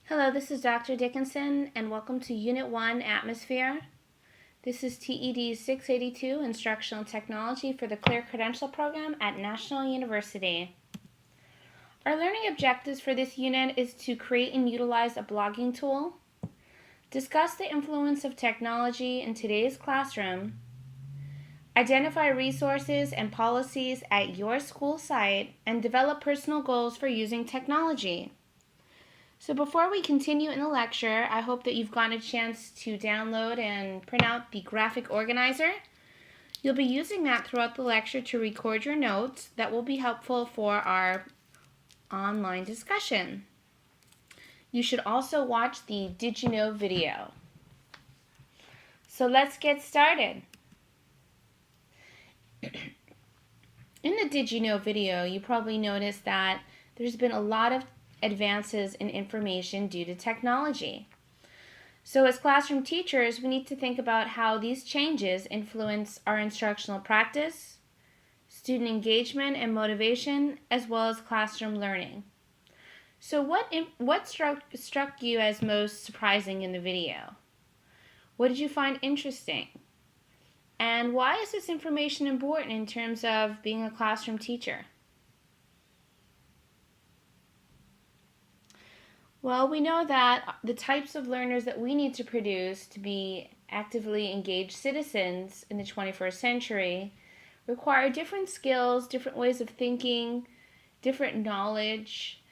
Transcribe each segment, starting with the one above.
Hello, this is Dr. Dickinson, and welcome to Unit 1, Atmosphere. This is TED682, Instructional Technology for the Clear Credential Program at National University. Our learning objectives for this unit is to create and utilize a blogging tool, discuss the influence of technology in today's classroom, identify resources and policies at your school site, and develop personal goals for using technology. So before we continue in the lecture, I hope that you've gotten a chance to download and print out the graphic organizer. You'll be using that throughout the lecture to record your notes that will be helpful for our online discussion. You should also watch the Did You Know video. So let's get started. In the Did You Know video, you probably noticed that there's been a lot of advances in information due to technology. So as classroom teachers, we need to think about how these changes influence our instructional practice, student engagement and motivation, as well as classroom learning. So what struck you as most surprising in the video? What did you find interesting? And why is this information important in terms of being a classroom teacher? Well, we know that the types of learners that we need to produce to be actively engaged citizens in the 21st century require different skills, different ways of thinking, different knowledge,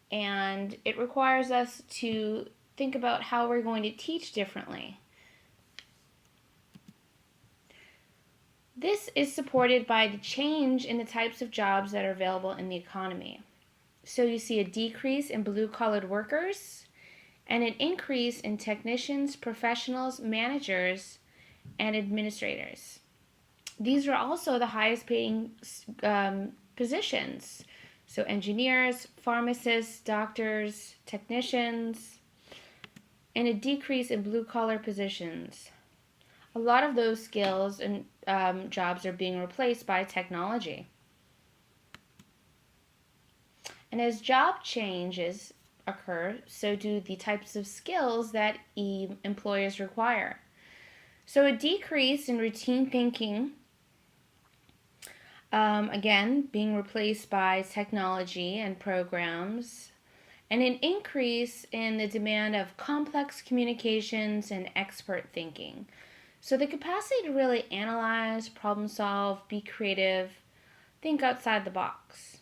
and it requires us to think about how we're going to teach differently. This is supported by the change in the types of jobs that are available in the economy. So you see a decrease in blue-collar workers and an increase in technicians, professionals, managers, and administrators. These are also the highest paying positions. So engineers, pharmacists, doctors, technicians, and a decrease in blue-collar positions. A lot of those skills and jobs are being replaced by technology. And as job changes occur, so do the types of skills that employers require. So a decrease in routine thinking, again, being replaced by technology and programs, and an increase in the demand of complex communications and expert thinking. So the capacity to really analyze, problem solve, be creative, think outside the box.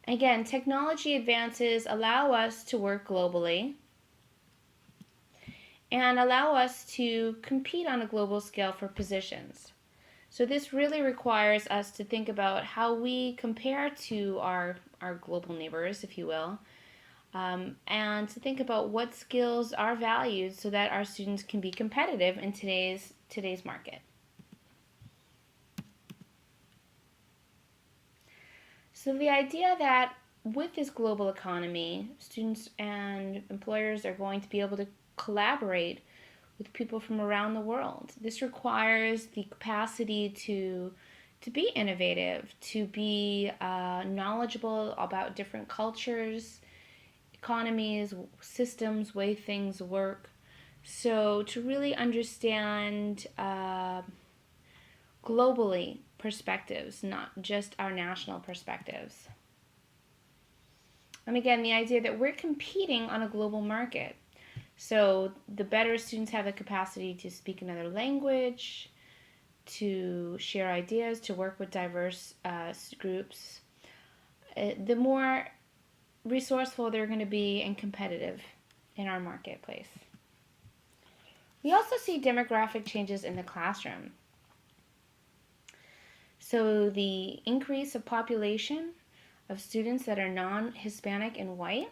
Again, technology advances allow us to work globally and allow us to compete on a global scale for positions. So this really requires us to think about how we compare to our global neighbors, if you will, and to think about what skills are valued so that our students can be competitive in today's market. So the idea that with this global economy, students and employers are going to be able to collaborate with people from around the world. This requires the capacity to be innovative, to be knowledgeable about different cultures, economies, systems, way things work. So to really understand globally perspectives, not just our national perspectives. And again, the idea that we're competing on a global market. So the better students have the capacity to speak another language, to share ideas, to work with diverse groups, the more resourceful they're going to be and competitive in our marketplace. We also see demographic changes in the classroom. So the increase of population of students that are non-Hispanic and white.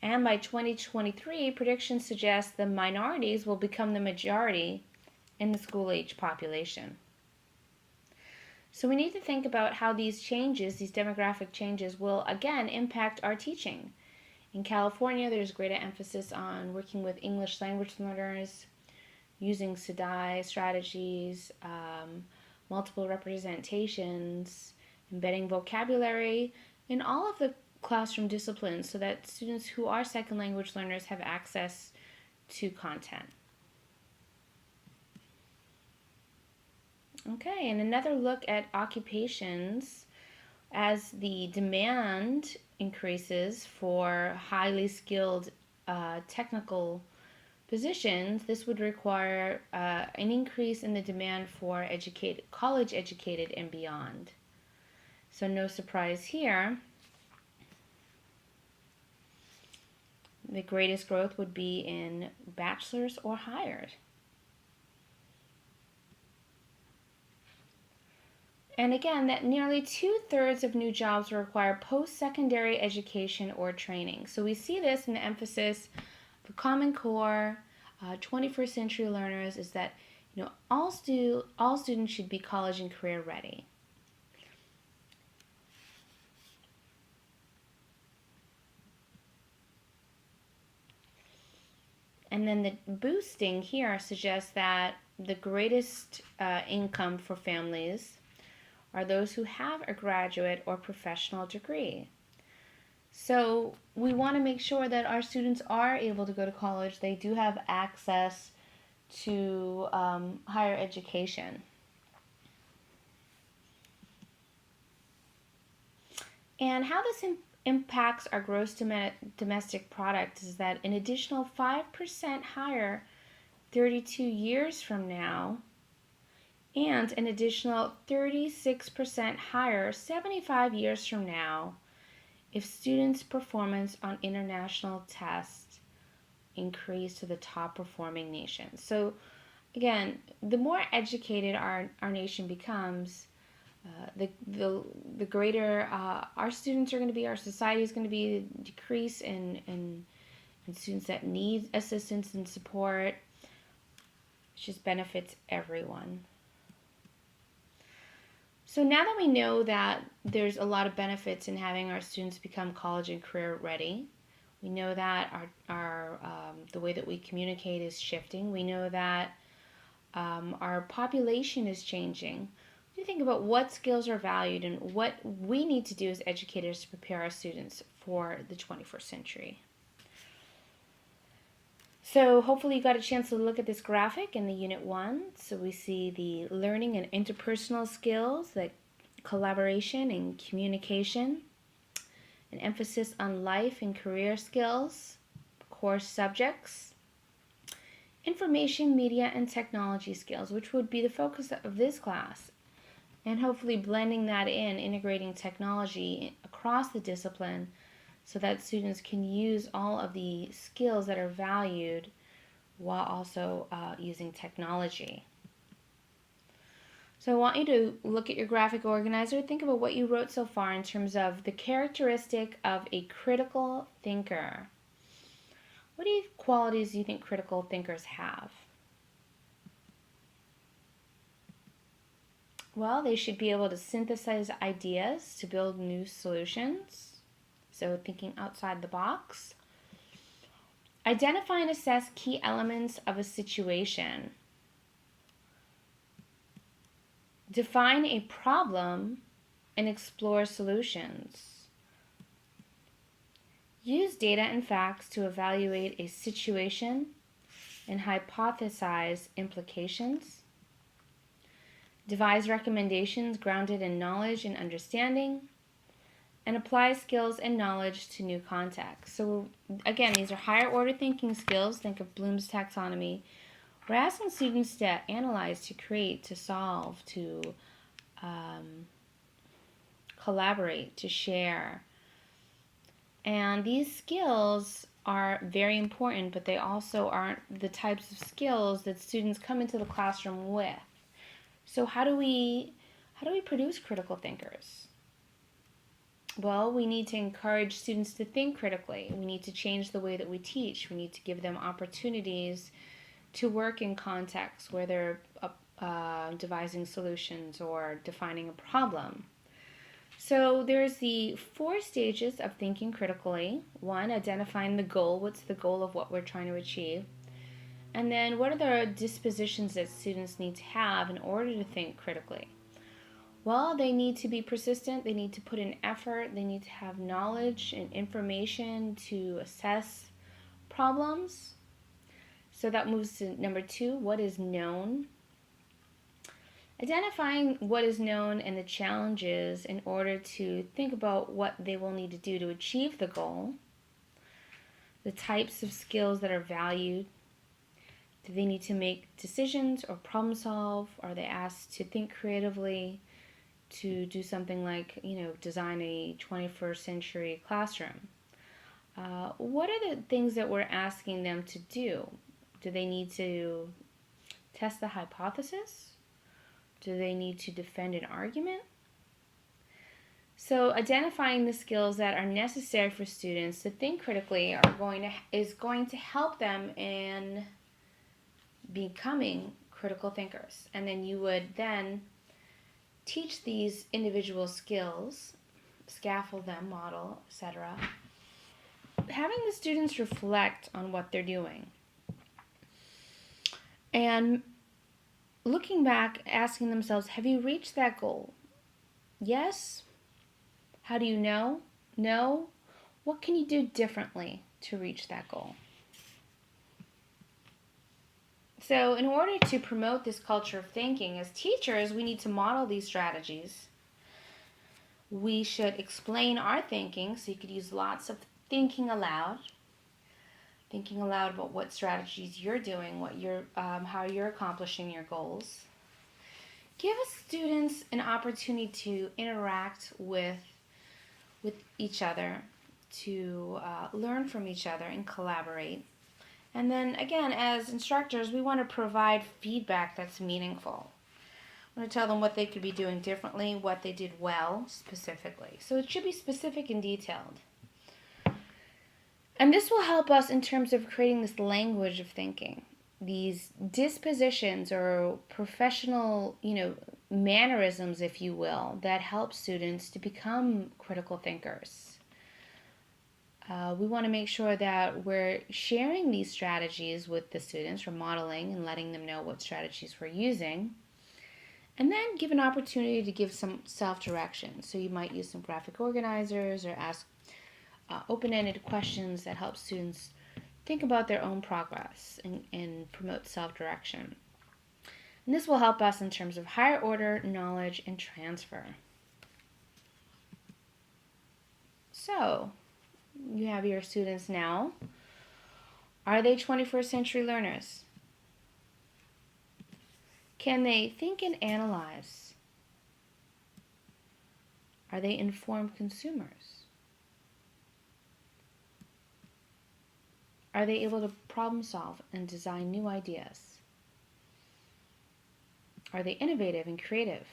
And by 2023, predictions suggest the minorities will become the majority in the school-age population. So we need to think about how these changes, these demographic changes, will again impact our teaching. In California, there's greater emphasis on working with English language learners, using SEDI strategies, multiple representations, embedding vocabulary in all of the classroom disciplines so that students who are second language learners have access to content. Okay, and another look at occupations. As the demand increases for highly skilled technical positions, this would require an increase in the demand for college educated and beyond. So no surprise here. The greatest growth would be in bachelor's or higher. And again, that nearly 2/3 of new jobs require post-secondary education or training. So we see this in the emphasis for Common Core, 21st century learners, is that all students should be college and career ready. And then the boosting here suggests that the greatest income for families are those who have a graduate or professional degree. So we want to make sure that our students are able to go to college. They do have access to higher education. And how this impacts our gross domestic product is that an additional 5% higher 32 years from now, and an additional 36% higher 75 years from now if students' performance on international tests increase to the top performing nations. So again, the more educated our nation becomes, the greater our students are going to be, our society is going to be, decrease in students that need assistance and support. It just benefits everyone. So now that we know that there's a lot of benefits in having our students become college and career ready, we know that the way that we communicate is shifting. We know that our population is changing. We think about what skills are valued and what we need to do as educators to prepare our students for the 21st century. So hopefully you got a chance to look at this graphic in the Unit 1. So we see the learning and interpersonal skills, like collaboration and communication, an emphasis on life and career skills, core subjects, information, media, and technology skills, which would be the focus of this class, and hopefully blending that in, integrating technology across the discipline so that students can use all of the skills that are valued while also using technology. So I want you to look at your graphic organizer. Think about what you wrote so far in terms of the characteristic of a critical thinker. What qualities do you think critical thinkers have? Well, they should be able to synthesize ideas to build new solutions. So thinking outside the box. Identify and assess key elements of a situation. Define a problem and explore solutions. Use data and facts to evaluate a situation and hypothesize implications. Devise recommendations grounded in knowledge and understanding. And apply skills and knowledge to new contexts. So again, these are higher order thinking skills. Think of Bloom's taxonomy. We're asking students to analyze, to create, to solve, to collaborate, to share. And these skills are very important, but they also aren't the types of skills that students come into the classroom with. So how do we produce critical thinkers? Well, we need to encourage students to think critically. We need to change the way that we teach. We need to give them opportunities to work in contexts where they're devising solutions or defining a problem. So there's the 4 stages of thinking critically. 1, identifying the goal. What's the goal of what we're trying to achieve? And then what are the dispositions that students need to have in order to think critically? Well, they need to be persistent, they need to put in effort, they need to have knowledge and information to assess problems. So that moves to number 2, what is known? Identifying what is known and the challenges in order to think about what they will need to do to achieve the goal. The types of skills that are valued. Do they need to make decisions or problem solve? Are they asked to think creatively, to do something like, design a 21st century classroom? What are the things that we're asking them to do? Do they need to test the hypothesis? Do they need to defend an argument? So identifying the skills that are necessary for students to think critically is going to help them in becoming critical thinkers. And then you would then teach these individual skills, scaffold them, model, etc. Having the students reflect on what they're doing. And looking back, asking themselves, have you reached that goal? Yes? How do you know? No? What can you do differently to reach that goal? So in order to promote this culture of thinking, as teachers, we need to model these strategies. We should explain our thinking, so you could use lots of thinking aloud about what strategies you're doing, how you're accomplishing your goals. Give students an opportunity to interact with each other, to learn from each other and collaborate. And then again, as instructors, we want to provide feedback that's meaningful. I want to tell them what they could be doing differently, what they did well specifically. So it should be specific and detailed. And this will help us in terms of creating this language of thinking, these dispositions or professional, mannerisms, if you will, that help students to become critical thinkers. We want to make sure that we're sharing these strategies with the students, or modeling and letting them know what strategies we're using. And then give an opportunity to give some self-direction. So you might use some graphic organizers or ask open-ended questions that help students think about their own progress and promote self-direction. And this will help us in terms of higher order knowledge and transfer. So, you have your students now. Are they 21st century learners? Can they think and analyze? Are they informed consumers? Are they able to problem solve and design new ideas? Are they innovative and creative?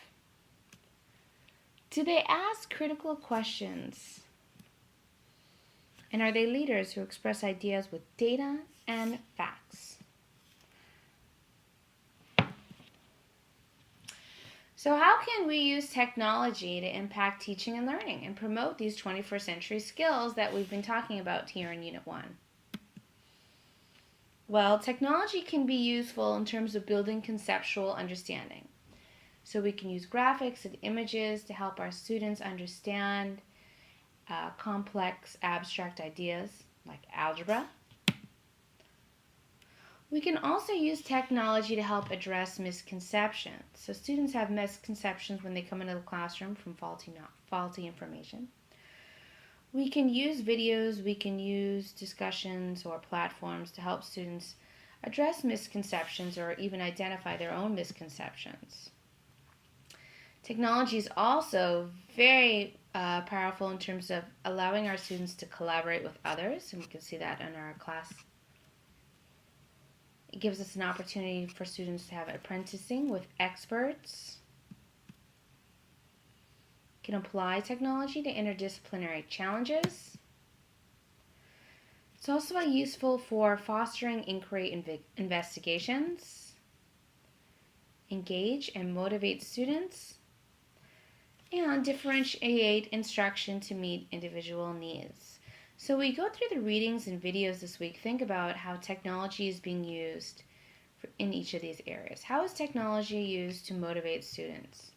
Do they ask critical questions? And are they leaders who express ideas with data and facts? So how can we use technology to impact teaching and learning and promote these 21st century skills that we've been talking about here in Unit 1? Well, technology can be useful in terms of building conceptual understanding. So we can use graphics and images to help our students understand complex abstract ideas like algebra. We can also use technology to help address misconceptions. So students have misconceptions when they come into the classroom from faulty information. We can use videos, we can use discussions or platforms to help students address misconceptions or even identify their own misconceptions. Technology is also very powerful in terms of allowing our students to collaborate with others, and we can see that in our class. It gives us an opportunity for students to have apprenticing with experts. Can apply technology to interdisciplinary challenges. It's also useful for fostering inquiry investigations, engage and motivate students, and differentiate instruction to meet individual needs. So we go through the readings and videos this week. Think about how technology is being used in each of these areas. How is technology used to motivate students?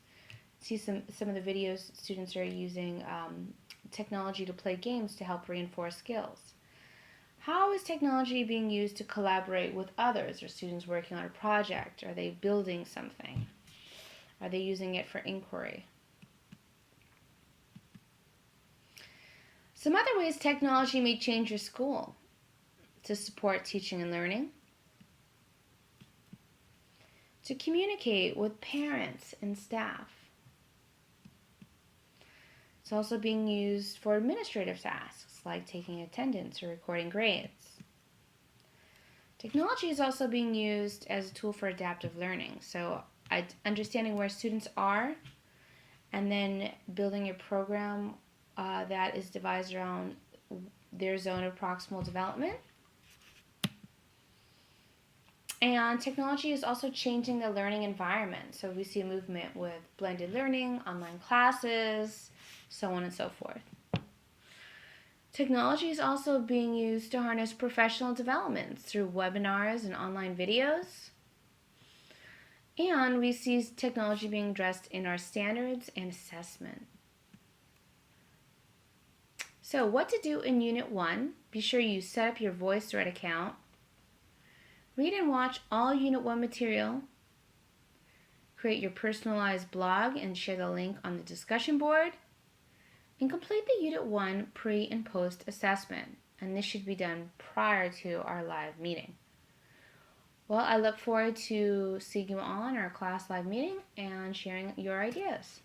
see some of the videos, students are using technology to play games to help reinforce skills. How is technology being used to collaborate with others? Are students working on a project? Are they building something? Are they using it for inquiry? Some other ways technology may change your school to support teaching and learning, to communicate with parents and staff. It's also being used for administrative tasks like taking attendance or recording grades. Technology is also being used as a tool for adaptive learning. So understanding where students are and then building a program that is devised around their zone of proximal development. And technology is also changing the learning environment. So we see a movement with blended learning, online classes, so on and so forth. Technology is also being used to harness professional development through webinars and online videos. And we see technology being addressed in our standards and assessment. So what to do in Unit 1? Be sure you set up your VoiceThread account. Read and watch all Unit 1 material. Create your personalized blog and share the link on the discussion board. And complete the Unit 1 pre- and post-assessment. And this should be done prior to our live meeting. Well, I look forward to seeing you all in our class live meeting and sharing your ideas.